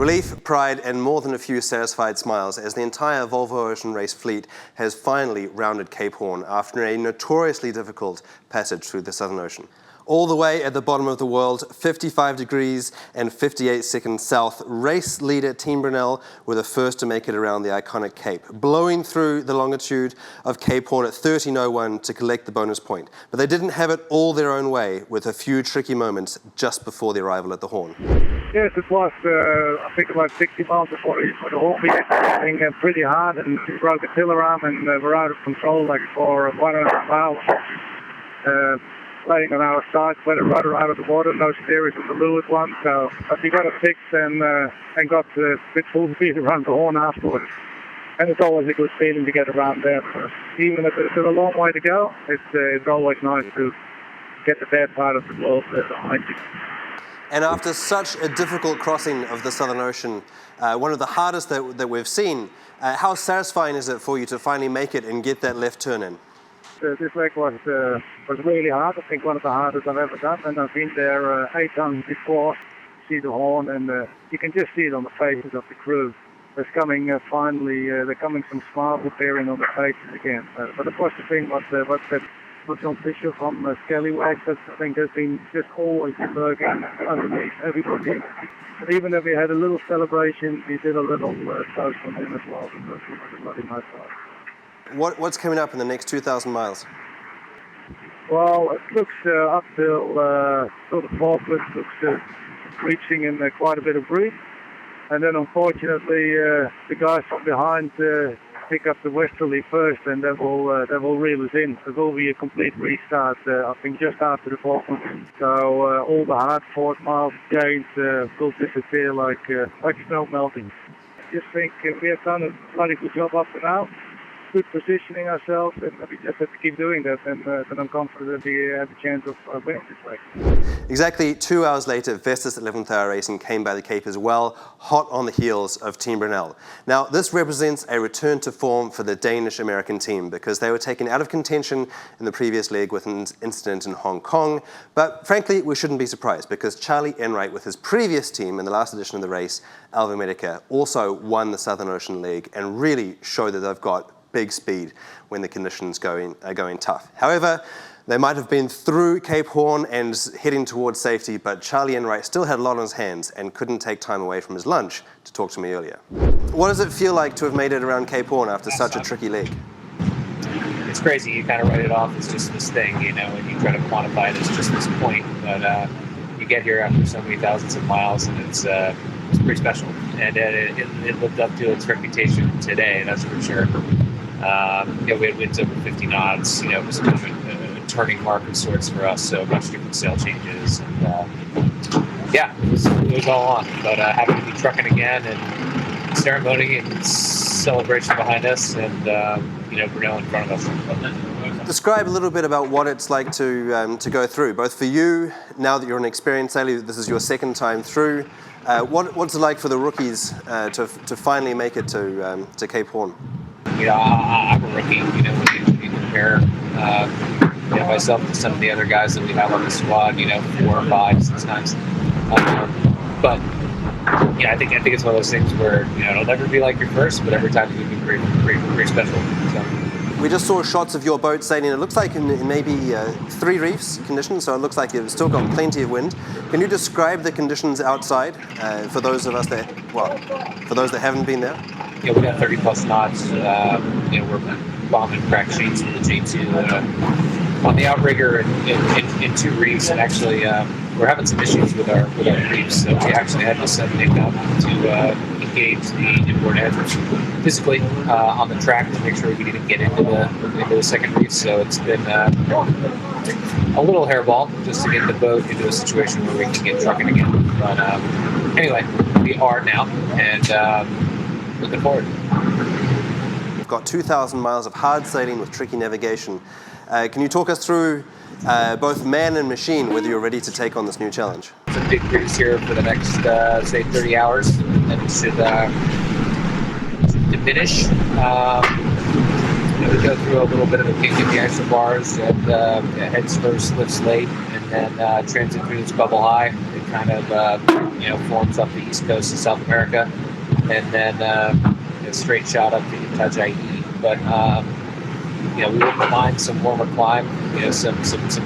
Relief, pride, and more than a few satisfied smiles as the entire Volvo Ocean Race fleet has finally rounded Cape Horn after a notoriously difficult passage through the Southern Ocean. All the way at the bottom of the world, 55 degrees and 58 seconds south, race leader Team Brunel were the first to make it around the iconic Cape, blowing through the longitude of Cape Horn at 13:01 to collect the bonus point. But they didn't have it all their own way, with a few tricky moments just before the arrival at the Horn. Yes, it was, I think, about 60 miles before the Horn. We hit everything pretty hard and we broke the tiller arm and were out of control like for 100 miles. Laying on our side, let it rudder out of the water, no steerage with the Lewis one. So we got it fixed and got with full speed around the Horn afterwards. And it's always a good feeling to get around there. Even if it's a long way to go, it's always nice to get the bad part of the world behind you. And after such a difficult crossing of the Southern Ocean, one of the hardest that we've seen, how satisfying is it for you to finally make it and get that left turn in? This leg was really hard. I think one of the hardest I've ever done. And I've been there 8 times before. See the Horn, and you can just see it on the faces of the crew. There's coming they're coming some smiles appearing on the faces again. But of course the thing was John Fisher from Scallywags, I think has been just always working underneath everybody. And even if we had a little celebration, we did a little toast on him as well, because he was a bloody nice guy. What's coming up in the next 2,000 miles? Well, it looks up till sort of Falkland, looks reaching in quite a bit of breeze. And then unfortunately, the guys from behind pick up the westerly first, and they will reel us in. There will be a complete restart, I think, just after the Falkland. So all the hard-fought miles gained will disappear like snow melting. I just think we have done a bloody good job up to now. Good positioning ourselves, and we just have to keep doing that, and then I'm confident we have a chance of winning this race. Exactly 2 hours later, Vestas 11th Hour Racing came by the Cape as well, hot on the heels of Team Brunel. Now, this represents a return to form for the Danish-American team because they were taken out of contention in the previous leg with an incident in Hong Kong. But frankly, we shouldn't be surprised because Charlie Enright, with his previous team in the last edition of the race, Alva Medica, also won the Southern Ocean leg and really showed that they've got big speed when the conditions are going tough. However, they might have been through Cape Horn and heading towards safety, but Charlie Enright still had a lot on his hands and couldn't take time away from his lunch to talk to me earlier. What does it feel like to have made it around Cape Horn after such a tricky leg? It's crazy. You kind of write it off as just this thing, and you try to quantify it as just this point. But you get here after so many thousands of miles, and it's pretty special. And it lived up to its reputation today, that's for sure. We had winds over 50 knots. It was kind of a turning mark of sorts for us. So a bunch of different sail changes, and it was all on. But happy to be trucking again, and ceremony and celebration behind us, and Brunel in front of us. Describe a little bit about what it's like to go through, both for you now that you're an experienced sailor. This is your second time through. What's it like for the rookies to finally make it to Cape Horn? I'm a rookie, when you compare myself to some of the other guys that we have on the squad, 4 or 5, 6 times. But I think it's one of those things where, it'll never be like your first, but every time you can be pretty special. So. We just saw shots of your boat sailing. It looks like in maybe 3 reefs conditions, so it looks like you've still got plenty of wind. Can you describe the conditions outside for those of us for those that haven't been there? We got 30 plus knots. We're bombing crack sheets with the J2 on the outrigger in 2 reefs, and actually we're having some issues with our reefs, so we actually had to send Nick out to engage the inboard edge physically on the track to make sure we didn't get into the second reef. So it's been a little hairball just to get the boat into a situation where we can get trucking again. But anyway, we are now, and looking forward. We've got 2,000 miles of hard sailing with tricky navigation. Can you talk us through both man and machine, whether you're ready to take on this new challenge? It's a big breeze here for the next, say, 30 hours, and it should diminish. We go through a little bit of a kink in the isobars, and heads first, lifts late, and then transit through this bubble high. It kind of forms up the east coast of South America, and then a straight shot up to Itajaí. But we wouldn't mind some warmer climb, some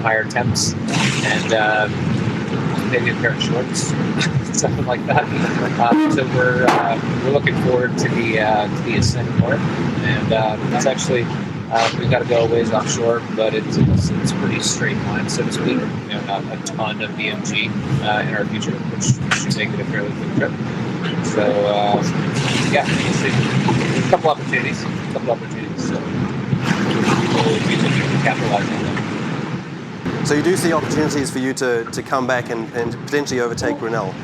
higher temps, and maybe a pair of shorts, something like that. So we're looking forward to the ascent north, and it's actually we've got to go a ways offshore, but it's pretty straight line, so to speak. Not a ton of BMG in our future, which should make it a fairly quick trip. So we'll see. A couple opportunities. So we'll be looking to capitalize on them. So you do see opportunities for you to come back and potentially overtake Brunel?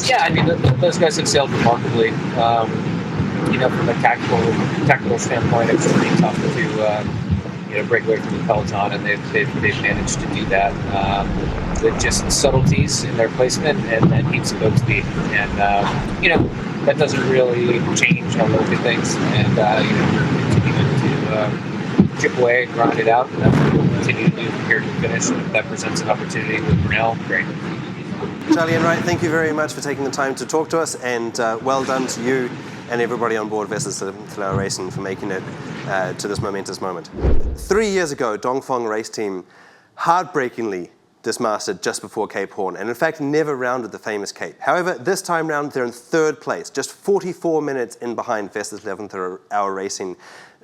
Yeah, I mean, those guys have sailed remarkably. From a tactical standpoint, it's really tough to break away from the peloton, and they've managed to do that with just subtleties in their placement and heaps of boat speed. And that doesn't really change how we look at things. And we're continuing to chip away and grind it out, and that's what we'll continue to do from here to the finish. And if that presents an opportunity with Brunel, great. Charlie Enright, thank you very much for taking the time to talk to us, and well done to you and everybody on board Vestas Racing for making it to this momentous moment. 3 years ago, Dongfeng race team heartbreakingly dismasted just before Cape Horn, and in fact never rounded the famous Cape. However, this time round they're in third place, just 44 minutes in behind Vestas 11th Hour Racing,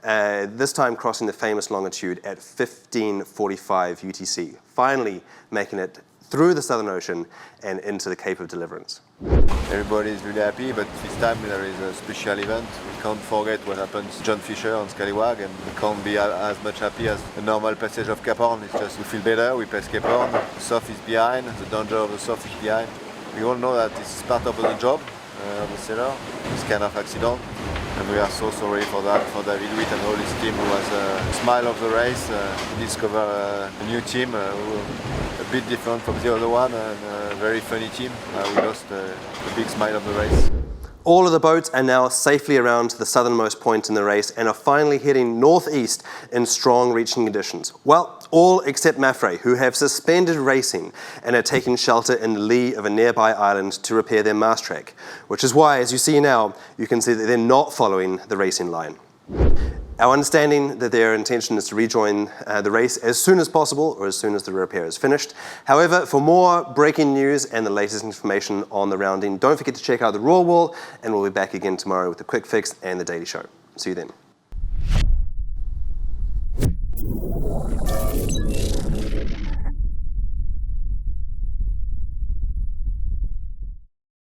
this time crossing the famous longitude at 15:45 UTC, finally making it through the Southern Ocean and into the Cape of Deliverance. Everybody is really happy, but this time there is a special event. We can't forget what happened to John Fisher on Scallywag, and we can't be as much happy as the normal passage of Cape Horn. It's just we feel better, we pass Cape Horn, the south is behind, the danger of the south is behind. We all know that this is part of the job of the sailor, this kind of accident. And we are so sorry for that, for David Witt and all his team, who was a smile of the race, discover a new team, a bit different from the other one, and a very funny team. We lost a big smile of the race. All of the boats are now safely around the southernmost point in the race and are finally heading northeast in strong reaching conditions. Well, all except Mafre, who have suspended racing and are taking shelter in the lee of a nearby island to repair their mast track, which is why, as you see now, you can see that they're not following the racing line. Our understanding that their intention is to rejoin the race as soon as possible, or as soon as the repair is finished. However, for more breaking news and the latest information on the rounding, don't forget to check out the Raw Wall, and we'll be back again tomorrow with the Quick Fix and the Daily Show. See you then.